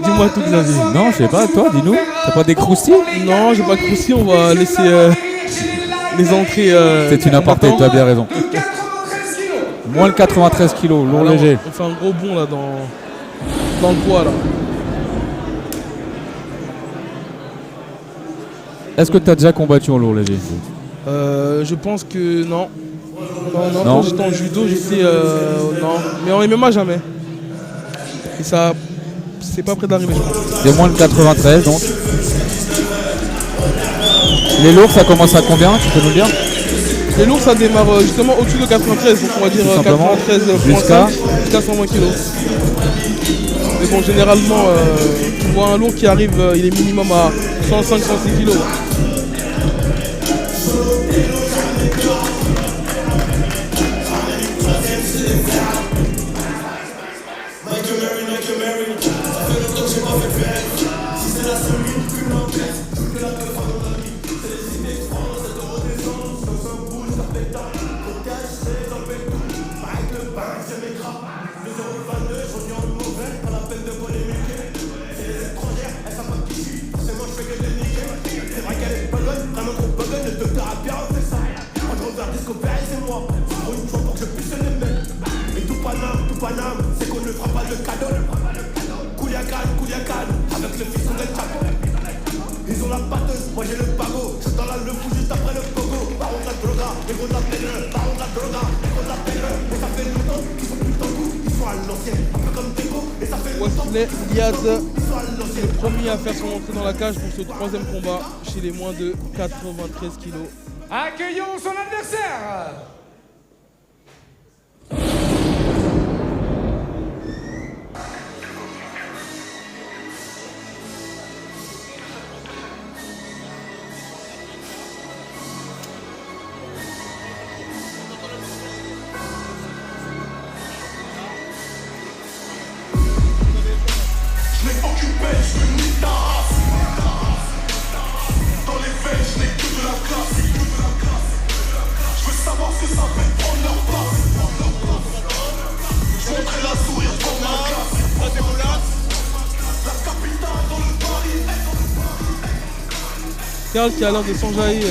Dis-moi tout, Xavier. Non, je sais pas, toi, dis-nous. T'as pas des croustilles? Non, j'ai pas de croustilles, on va laisser les entrées. C'est une aparté, tu as bien raison. Moins le 93 kg, lourd léger. On fait un gros bond là dans le poids là. Est-ce que tu as déjà combattu en lourd léger? Je pense que non. Non. Non. Quand j'étais en judo, j'étais non. Mais en MMA jamais. Et ça, c'est pas près d'arriver, je pense. C'est moins le 93 donc. Les lourds, ça commence à combien? Tu peux nous le dire? Les lourds, ça démarre justement au-dessus de 93, donc on va dire Tout simplement. 93,5 jusqu'à 120 kg. Mais bon, généralement, tu vois un lourd qui arrive, il est minimum à 105-106 kg. Wesley Iliad, le premier à faire son entrée dans la cage pour ce troisième combat chez les moins de 93 kg. Accueillons son adversaire. Karl qui a l'air de s'enjailler.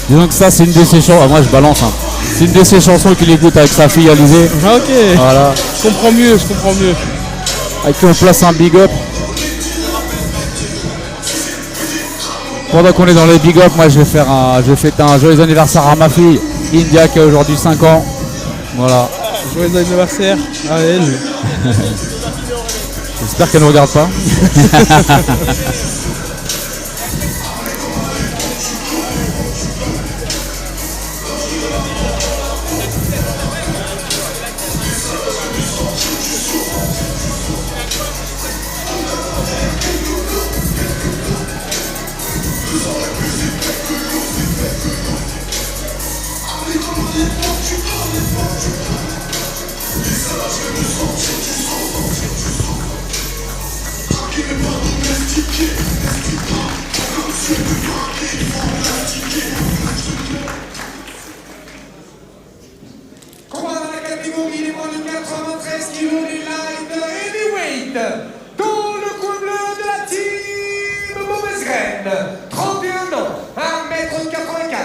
Disons que ça, c'est une de ses chansons. Ah, moi, je balance. Hein. C'est une de ses chansons qu'il écoute avec sa fille Alizée. Ah, ok. Voilà. Je comprends mieux. Avec qui on place un big up. Pendant qu'on est dans les big up, moi, je vais fêter un joyeux anniversaire à ma fille, India, qui a aujourd'hui 5 ans. Voilà. Joyeux anniversaire à elle. J'espère qu'elle ne regarde pas. Combat dans la catégorie des moins de 93 kg du light heavyweight. Dans le coin bleu de la team Mauvaise Graine. 31 ans, 1m84,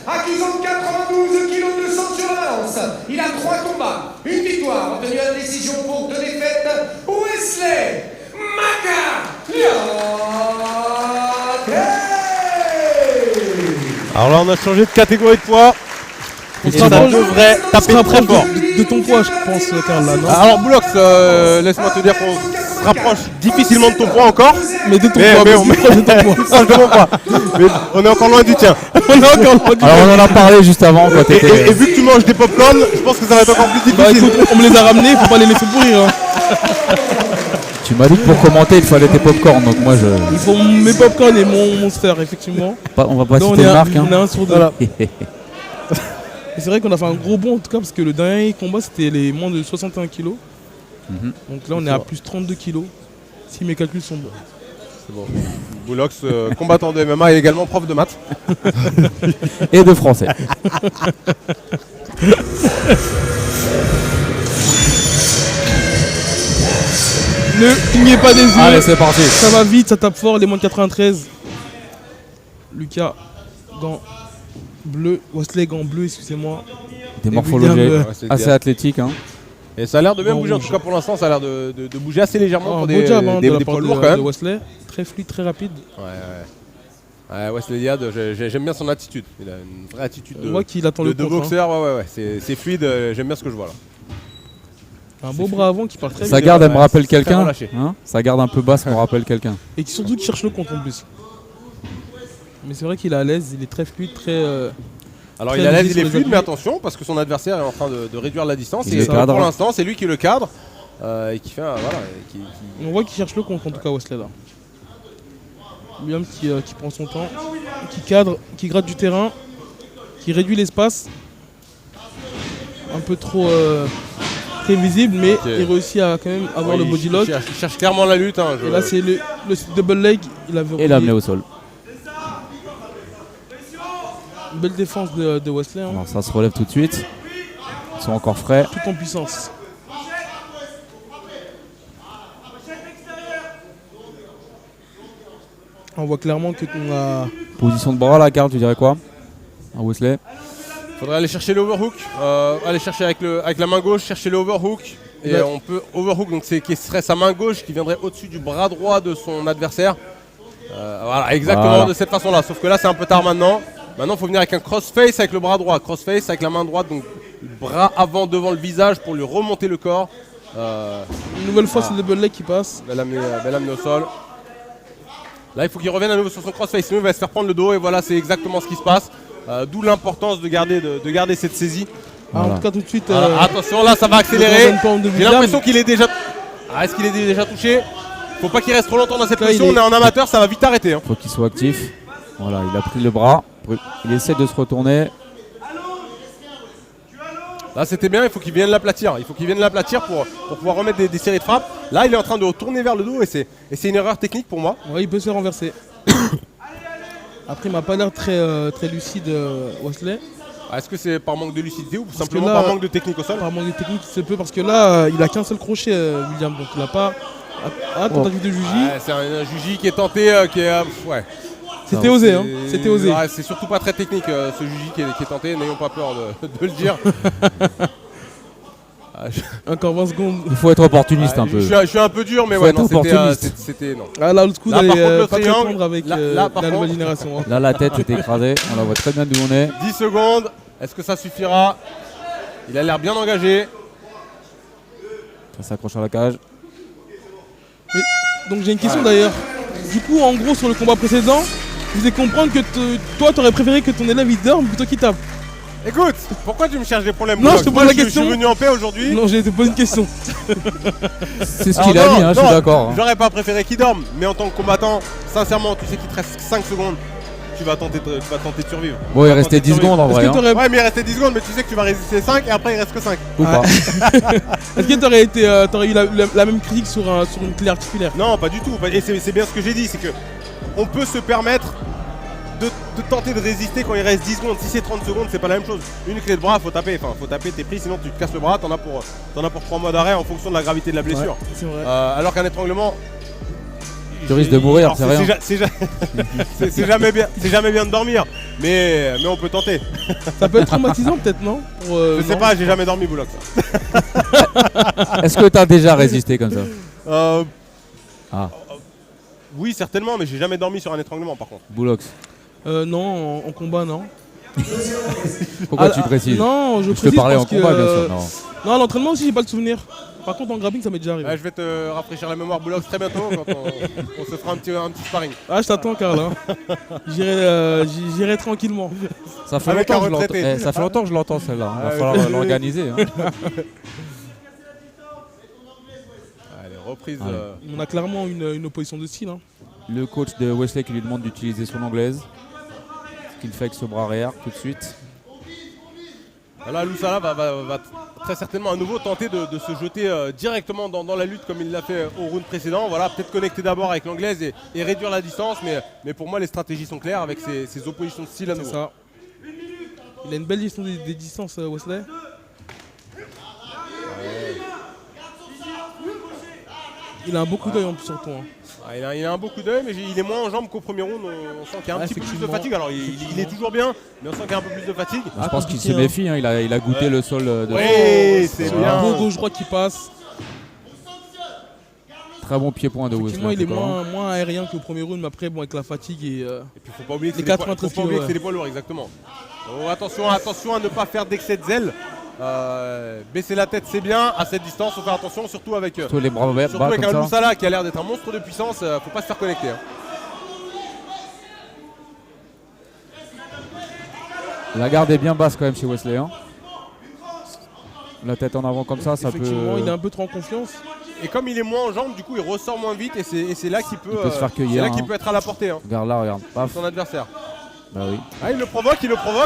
accusant 92 kg de sang sur la balance. Il a 3 combats, une victoire, obtenue à la décision pour 2 défaites. Wesley Alors là, on a changé de catégorie de poids. On ça devrait taper très fort. De ton poids, je pense, Karl, là, non? Alors, Boulox, laisse-moi te dire qu'on se rapproche difficilement de ton poids encore. Mais de ton Mais poids, on mais de ton poids. Ah, de mon poids. Mais on est encore loin du tien. Alors, on en a parlé juste avant. Quand Et vu que tu manges des pop-corn, je pense que ça va être encore plus Bah difficile. écoute, on me les a ramenés, faut pas les laisser pourrir. Hein. Tu m'as dit que pour commenter, il fallait tes popcorn. Donc moi, Il faut mes popcorn et mon monster, effectivement. on va pas Donc, citer on de est marque. Hein. on est un sur deux. Voilà. Et c'est vrai qu'on a fait un gros bond en tout cas parce que le dernier combat c'était les moins de 61 kg. Donc là on est à plus 32 kg. Si mes calculs sont bons. C'est bon. Boulox, combattant de MMA et également prof de maths. Et de français. Ne clignez pas des yeux. Allez, c'est parti. Ça va vite, ça tape fort, les moins de 93. Lucas, gants bleus. Wesley, gants bleus, excusez-moi. Des Et morphologies William, assez athlétiques. Hein. Et ça a l'air de bien Bon, bouger, en rouge. tout cas pour l'instant, ça a l'air de bouger assez légèrement un pour beau des, job des de la part poids lourds quand de même. Wesley. Très fluide, très rapide. Ouais, Wesley Diad, j'aime bien son attitude. Il a une vraie attitude On voit qu'il attend de le contre. boxeur. Ouais. C'est fluide, j'aime bien ce que je vois là. Un beau bras avant qui part très Sa vite. garde, elle me ouais, rappelle c'est très quelqu'un. relâché. Hein, sa garde un peu basse me rappelle quelqu'un. Et qui surtout qui cherche le contre en plus. Mais c'est vrai qu'il est à l'aise, il est très fluide, très. Alors Très il est à l'aise, léger il est sur les fluide, appuis. mais attention parce que son adversaire est en train de réduire la distance. Il Et est cadre. pour l'instant, c'est lui qui le cadre et qui fait voilà. On voit qu'il cherche le contre en tout cas Wesley là. William qui prend son temps, qui cadre, qui gratte du terrain, qui réduit l'espace. Un peu trop prévisible, mais Ok. il réussit à quand même avoir le body lock. Il cherche clairement la lutte. Hein, Et là c'est le double leg, il avait Et l'amener au sol. Une belle défense de Wesley, hein, Alors ça se relève tout de suite. Ils sont encore frais. tout en puissance. On voit clairement que on a. Position de bras, la garde, tu dirais quoi à Wesley? Faudrait aller chercher le overhook, aller chercher avec la main gauche, chercher le overhook. Et Ouais. on peut overhook, donc qui serait sa main gauche qui viendrait au-dessus du bras droit de son adversaire. Voilà, exactement Voilà. de cette façon-là. Sauf que là, c'est un peu tard maintenant. Maintenant, il faut venir avec un crossface avec le bras droit, crossface avec la main droite, donc bras avant devant le visage pour lui remonter le corps. Une nouvelle fois, c'est le double leg qui passe. Belle amenée au sol. Là, il faut qu'il revienne à nouveau sur son crossface, sinon il va se faire prendre le dos. Et voilà, c'est exactement ce qui se passe. D'où l'importance de garder cette saisie. Ah, Voilà. en tout cas, tout de suite. Voilà, attention, là, ça va accélérer. le pound de J'ai William. l'impression qu'il est déjà. Ah, est-ce qu'il est déjà touché? Faut pas qu'il reste trop longtemps dans cette Là, position. il On est en amateur, ça va vite arrêter. Hein. Faut qu'il soit actif. Voilà, il a pris le bras. Il essaie de se retourner. Là, c'était bien. Il faut qu'il vienne l'aplatir. Il faut qu'il vienne l'aplatir pour pouvoir remettre des séries de frappes. Là, il est en train de retourner vers le dos et c'est une erreur technique pour moi. Ouais, il peut se faire renverser. Après, il m'a pas l'air très lucide, Wesley. Ah, est-ce que c'est par manque de lucidité ou que simplement là- par manque de technique au sol? Par manque de technique, il se peut parce que là, il a qu'un seul crochet, William. Donc, il a pas. Ah, tentative de Juji. Ouais, c'est un Juji qui est tenté, qui est. Ouais. C'était osé, hein. C'était osé. Ouais, c'est surtout pas très technique ce Juji qui est tenté, n'ayons pas peur de le dire. Encore 20 secondes. Il faut être opportuniste un peu. Je suis un peu dur, mais Faut ouais, être non, opportuniste. c'était non. Ah, là, l'old school, Là, elle par est contre, le pas très triangle, tendre avec là, par la nouvelle contre- génération. Hein. Là, la tête est écrasée. On la voit très bien d'où on est. 10 secondes, est-ce que ça suffira? Il a l'air bien engagé. Ça s'accroche à la cage. Donc, j'ai une question d'ailleurs. Du coup, en gros, sur le combat précédent, je vous ai comprendre que toi, t'aurais préféré que ton élève il dorme plutôt qu'il tape. Écoute, pourquoi tu me cherches des problèmes? Non, Moi, je te pose moi, la Je question. suis venu en paix aujourd'hui. Non, j'ai te posé une question. C'est ce Alors qu'il a non, dit, hein, je non, suis d'accord. hein. J'aurais pas préféré qu'il dorme, mais en tant que combattant, sincèrement, tu sais qu'il te reste 5 secondes. Tu vas tenter de survivre. Bon, il Tu vas restait tenter de 10 secondes en Est-ce vrai. que hein. t'aurais Ouais, mais il restait 10 secondes, mais tu sais que tu vas résister 5 et après il reste que 5. Ou pas. Est-ce que t'aurais eu la même critique sur une clé articulaire? Non, pas du tout. Et c'est bien ce que j'ai dit, c'est que on peut se permettre de tenter de résister quand il reste 10 secondes. Si c'est 30 secondes, c'est pas la même chose. Une clé de bras, faut taper. Enfin, faut taper, t'es pris, sinon tu te casses le bras, t'en as pour 3 mois d'arrêt en fonction de la gravité de la blessure. Ouais, c'est vrai. Alors qu'un étranglement. Tu risques de mourir, alors, c'est rien. C'est jamais bien de dormir, mais on peut tenter. Ça peut être traumatisant peut-être, non? Je sais pas, j'ai jamais dormi, Boulox. Est-ce que t'as déjà résisté comme ça? Ah, Oui, certainement, mais j'ai jamais dormi sur un étranglement par contre. Boulox. Non, en combat, non. Pourquoi Ah, tu précises? Non, je Je te précise parlais en parce que, combat, bien sûr. Non. Non, à l'entraînement aussi, j'ai pas de souvenir. Par contre, en grappling, ça m'est déjà arrivé. Ouais, je vais te rafraîchir la mémoire, Boulox, très bientôt quand on se fera un petit sparring. Ah, je t'attends, Karl. Hein. J'irai tranquillement. Ça fait Avec longtemps un que je l'entends. retraité. Ça fait longtemps que je l'entends celle-là. Il va Ah, falloir oui. l'organiser. hein. Allez, reprise. Allez. On a clairement une opposition de style. Hein. Le coach de Wesley qui lui demande d'utiliser son anglaise. Ce qu'il fait avec ce bras arrière tout de suite. Là, Loussala va très certainement à nouveau tenter de se jeter directement dans la lutte comme il l'a fait au round précédent. Voilà, peut-être connecter d'abord avec l'anglaise et réduire la distance, mais pour moi les stratégies sont claires avec ses oppositions de style à C'est nouveau. ça. Il a une belle gestion des distances, Wesley. Il a un beau coup d'œil en plus surtout. Hein. Ah, il a un beau coup d'œil, mais il est moins en jambes qu'au premier round. On sent qu'il y a un petit peu plus de fatigue. Alors il est toujours bien, mais on sent qu'il y a un peu plus de fatigue. Je pense qu'il se méfie, hein. Il a goûté le sol de Oui, c'est bien. Un beau gauche-droit qui passe. Très bon pied-point de Wesley. Il est moins aérien qu'au premier round, mais après, bon, avec la fatigue et puis faut pas oublier que les c'est 93 kilos. c'est les poids lourds, exactement. Oh, attention à ne pas faire d'excès de zèle. Baisser la tête, c'est bien. À cette distance, faut faire attention, surtout avec les bras bas surtout avec comme un ça. Loussala qui a l'air d'être un monstre de puissance. Faut pas se faire connecter. Hein. La garde est bien basse quand même chez Wesley. Hein. La tête en avant comme ça peut. Effectivement, il est un peu trop en confiance. Et comme il est moins en jambes, du coup, il ressort moins vite et c'est là qu'il peut, se faire cueillir. c'est là qu'il peut être à la portée. Hein, Regarde là, regarde. Paf. son adversaire. Bah oui. Ah, il le provoque,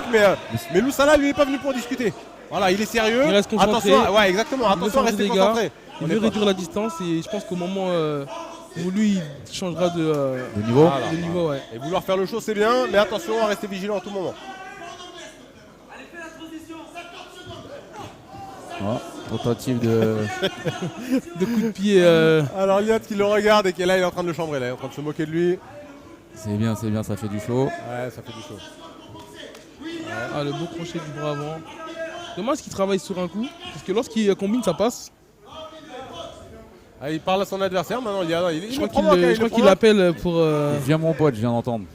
mais Loussala lui est pas venu pour discuter. Voilà, il est sérieux. Il reste concentré. Attention, ouais, exactement. Attention à rester concentré. Il veut réduire la distance et je pense qu'au moment où lui il changera de niveau. Voilà. de niveau, ouais. Et vouloir faire le show, c'est bien, mais attention à rester vigilant à tout moment. Oh, tentative de. De coups de pied. Alors Liot qui le regarde et qui est là, il est en train de le chambrer, là, il est en train de se moquer de lui. C'est bien, ça fait du show. Ouais, ça fait du show. Ah, le beau crochet du bras avant. Dommage qu'il travaille sur un coup, parce que lorsqu'il combine, ça passe. Ah, il parle à son adversaire maintenant, Je crois qu'il appelle pour. Viens mon pote, je viens d'entendre.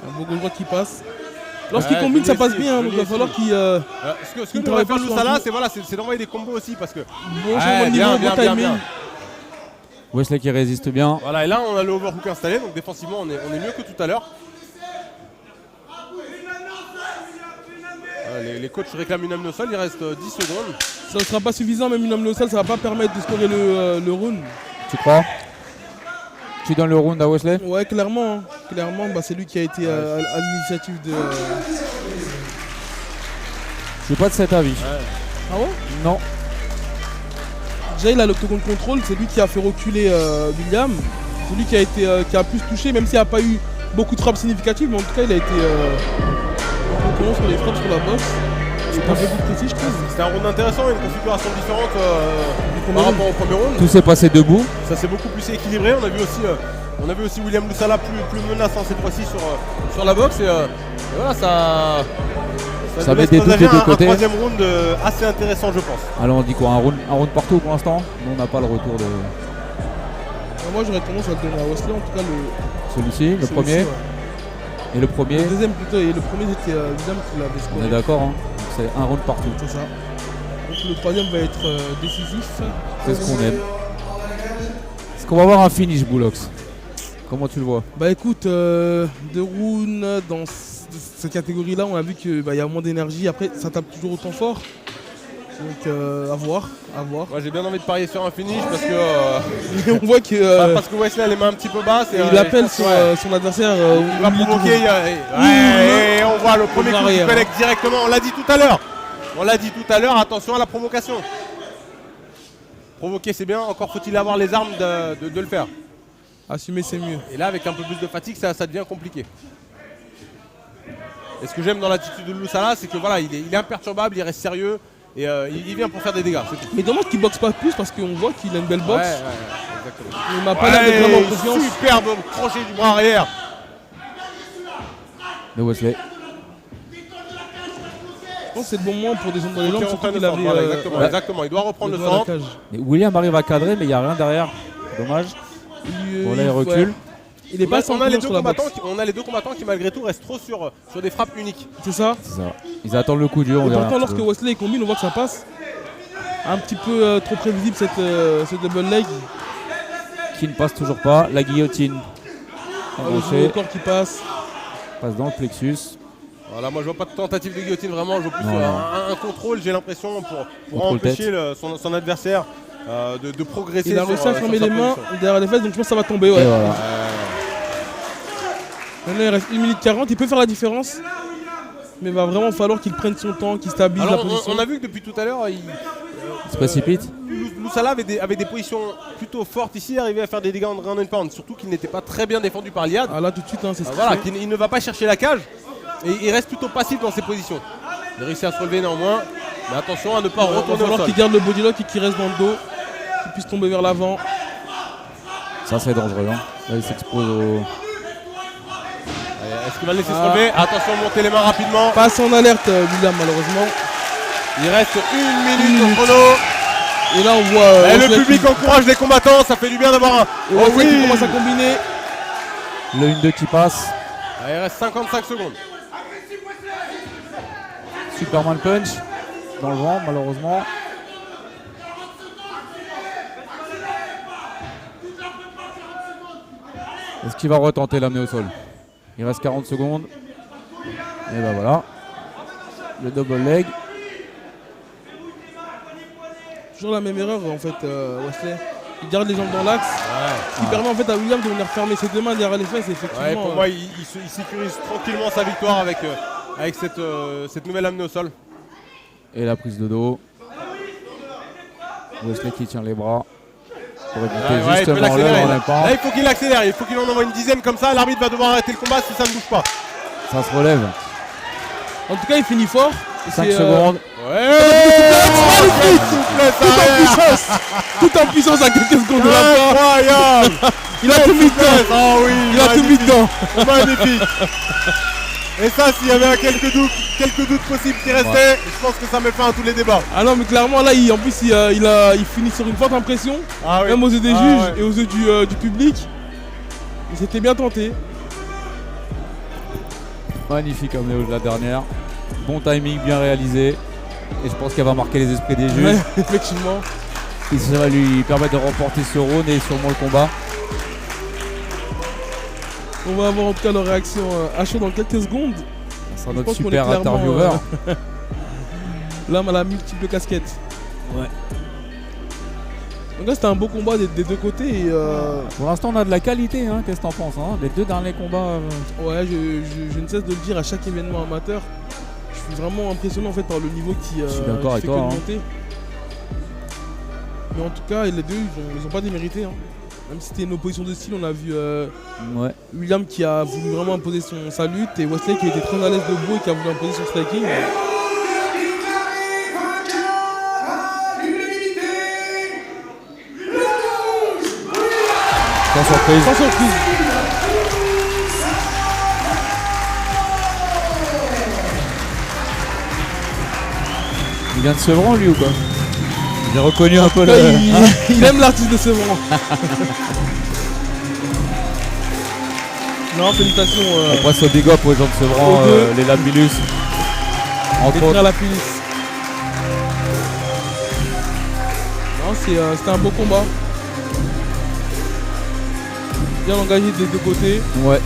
Un beau gauche droit qui passe. Lorsqu'il combine, ça passe bien, donc il va falloir qu'il. Ce que devrait faire Loussala, c'est d'envoyer des combos aussi parce que. Bon changement de niveau, bon timing. Wesley qui résiste bien. Voilà, et là on a le overhook installé, donc défensivement on est mieux que tout à l'heure. Les coachs réclament une âme no sol, il reste 10 secondes. Ça ne sera pas suffisant, même une âme no sol, ça va pas permettre de scorer le round. Tu crois? Tu donnes le round à Wesley? Ouais, clairement. Hein. Clairement, bah, c'est lui qui a été à l'initiative de. Je suis pas de cet avis. Ouais. Ah ouais? Non. Déjà, il a l'octogone contrôle, c'est lui qui a fait reculer William. C'est lui qui a plus touché, même s'il n'y a pas eu beaucoup de frappes significatives, mais en tout cas, il a été un peu collant sur les frappes sur la bosse. C'est un peu plus précis, je trouve. C'était un round intéressant, une configuration différente par rapport au premier round. Tout s'est passé debout. Ça s'est beaucoup plus équilibré. On a vu aussi William Loussala plus menaçant cette fois-ci sur la boxe. Et voilà, ça met des doutes des deux côtés. Un troisième round assez intéressant, je pense. Alors on dit quoi, un round partout pour l'instant? Nous on n'a pas le retour de. Moi j'aurais tendance à le donner à Wesley, en tout cas Celui-ci, le premier. Ouais. Et le premier? Le deuxième plutôt, et le premier c'était William qui l'avait scoré. On est d'accord, hein. C'est un round partout. C'est ça. Donc le troisième va être décisif. C'est ce qu'on aime. Est-ce qu'on va avoir un finish, Boulox? Comment tu le vois? Bah écoute, deux rounds dans cette catégorie-là, on a vu qu'il y a moins d'énergie. Après, ça tape toujours autant fort. Donc à voir. Moi j'ai bien envie de parier sur un finish parce que on voit que parce que Wesley a les mains un petit peu basses et il appelle son adversaire. Il va provoquer. Et on voit le premier coup qui connecte directement. On l'a dit tout à l'heure. Attention à la provocation. Provoquer c'est bien. Encore faut-il avoir les armes de le faire. Assumer c'est mieux. Et là avec un peu plus de fatigue ça devient compliqué. Et ce que j'aime dans l'attitude de Loussala, c'est que voilà, il est imperturbable, il reste sérieux. Et il vient pour faire des dégâts. Mais dommage qu'il boxe pas plus parce qu'on voit qu'il a une belle boxe. Ouais, exactement. Il m'a pas l'air d'être vraiment en confiance. Superbe crochet du bras arrière. De Wesley. Je pense que c'est le bon moment pour descendre dans les jambes. Surtout qu'il avait. Exactement, il doit reprendre le centre. Et William arrive à cadrer, mais il n'y a rien derrière. Dommage. Bon, là il recule. Il est pas on a les deux combattants qui malgré tout restent trop sur des frappes uniques. C'est ça. Ils attendent le coup dur. Et pourtant lorsque Wesley combine, on voit que ça passe. Un petit peu trop prévisible cette double leg. Qui ne passe toujours pas. La guillotine. Le corps qui passe. Passe dans le plexus. Voilà, moi je vois pas de tentative de guillotine vraiment. Je vois plus un contrôle, j'ai l'impression, pour empêcher son adversaire de progresser. Il a réussi à fermer les mains derrière les fesses, donc je pense que ça va tomber. Ouais. Voilà. Maintenant il reste 1 minute 40, il peut faire la différence. Mais il va vraiment falloir qu'il prenne son temps, qu'il stabilise la position. On a vu que depuis tout à l'heure, il se précipite. Loussala avait des positions plutôt fortes ici, arrivait à faire des dégâts en ground and pound, surtout qu'il n'était pas très bien défendu par Liad. Ah là tout de suite, c'est voilà, qu'il ne va pas chercher la cage et il reste plutôt passif dans ses positions. Il réussit à se relever néanmoins, mais attention à ne pas retourner au sol. Il va falloir qu'il garde le body lock et qu'il reste dans le dos. puisse tomber vers l'avant. Ça c'est dangereux. Hein. Là il s'expose au... Est-ce qu'il va le laisser se relever? Attention, monter les mains rapidement. Passe en alerte, William, malheureusement. Il reste 1 minute au chrono. Et là, on voit. Et le public encourage les combattants. Ça fait du bien d'avoir un. Oh oui, qui commence à combiner. Le 1-2 qui passe. Il reste 55 secondes. Superman punch. Dans le vent, malheureusement. Est-ce qu'il va retenter l'amener au sol? Il reste 40 secondes. Et ben voilà. Le double leg. Toujours la même erreur en fait, Wesley. Il garde les jambes dans l'axe. Ce qui permet en fait à William de venir fermer ses deux mains derrière les fesses. Effectivement, pour moi, il sécurise tranquillement sa victoire avec cette nouvelle amenée au sol. Et la prise de dos. Wesley qui tient les bras. Pour éviter justement l'impact. Là, il faut qu'il accélère, il faut qu'il en envoie une dizaine comme ça. L'arbitre va devoir arrêter le combat si ça ne bouge pas. Ça se relève. En tout cas, il finit fort. 5 secondes. Magnifique. Tout en puissance à quelques secondes de la fin. Incroyable. Il a tout mis dedans. Ah oui, il a tout mis dedans. Magnifique. Et ça, s'il y avait quelques doutes possibles qui restaient, je pense que ça met fin à tous les débats. Ah non, mais clairement, là, en plus, il finit sur une forte impression, même aux yeux des juges et aux yeux du public. Il s'était bien tenté. Magnifique amené de la dernière. Bon timing, bien réalisé. Et je pense qu'elle va marquer les esprits des juges. Ouais, effectivement. Et ça va lui permettre de remporter ce round et sûrement le combat. On va avoir en tout cas leur réaction à chaud dans quelques secondes. Ça sera notre super intervieweur. L'homme à la multiple casquette. Ouais. Donc là c'était un beau combat des deux côtés. Et Pour l'instant on a de la qualité, hein. Qu'est-ce que t'en penses hein? Les deux derniers combats. Ouais, je ne cesse de le dire à chaque événement amateur. Je suis vraiment impressionné en fait par le niveau qui je suis d'accord avec toi, monter. Mais en tout cas les deux ils ont pas démérité. Hein. Même si c'était une opposition de style, on a vu William qui a voulu vraiment imposer sa lutte et Wesley qui était très à l'aise debout et qui a voulu imposer son striking. Sans surprise. Sans surprise. Il vient de Sevran lui ou quoi? J'ai reconnu un peu le... Il aime l'artiste de Sevran. Non, félicitations. On passe au big up aux gens de Sevran, les Lapillus. Entre autres. Lapillus. Non, c'était un beau combat. Bien engagé des deux côtés. Ouais.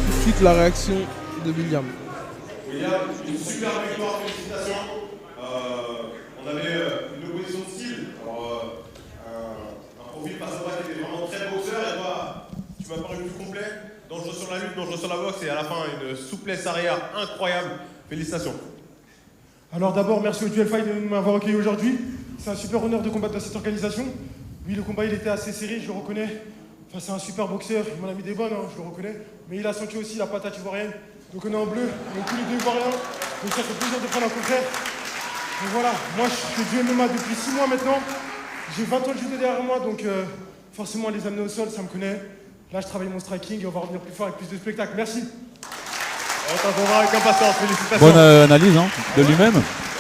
Tout de suite la réaction de William. William, une super victoire, félicitations. On avait une opposition de style. Alors, un profil face à droite qui était vraiment très boxeur. Et toi, tu m'as paru plus complet, dangereux sur la lutte, dangereux sur la boxe. Et à la fin, une souplesse arrière incroyable. Félicitations. Alors d'abord, merci au Duel Fight de m'avoir accueilli aujourd'hui. C'est un super honneur de combattre dans cette organisation. Oui, le combat il était assez serré, je le reconnais. Enfin, c'est un super boxeur, il m'en a mis des bonnes, hein, je le reconnais. Mais il a senti aussi la patate ivoirienne. Donc on est en bleu, on est tous les deux ivoiriens. Donc ça fait plaisir de prendre un confrère. Donc voilà, moi je fais du MMA depuis 6 mois maintenant. J'ai 20 ans de judo derrière moi, donc forcément les amener au sol, ça me connaît. Là je travaille mon striking et on va revenir plus fort avec plus de spectacles. Merci. On t'attendra avec impatience, félicitations. Bonne analyse hein, de lui-même.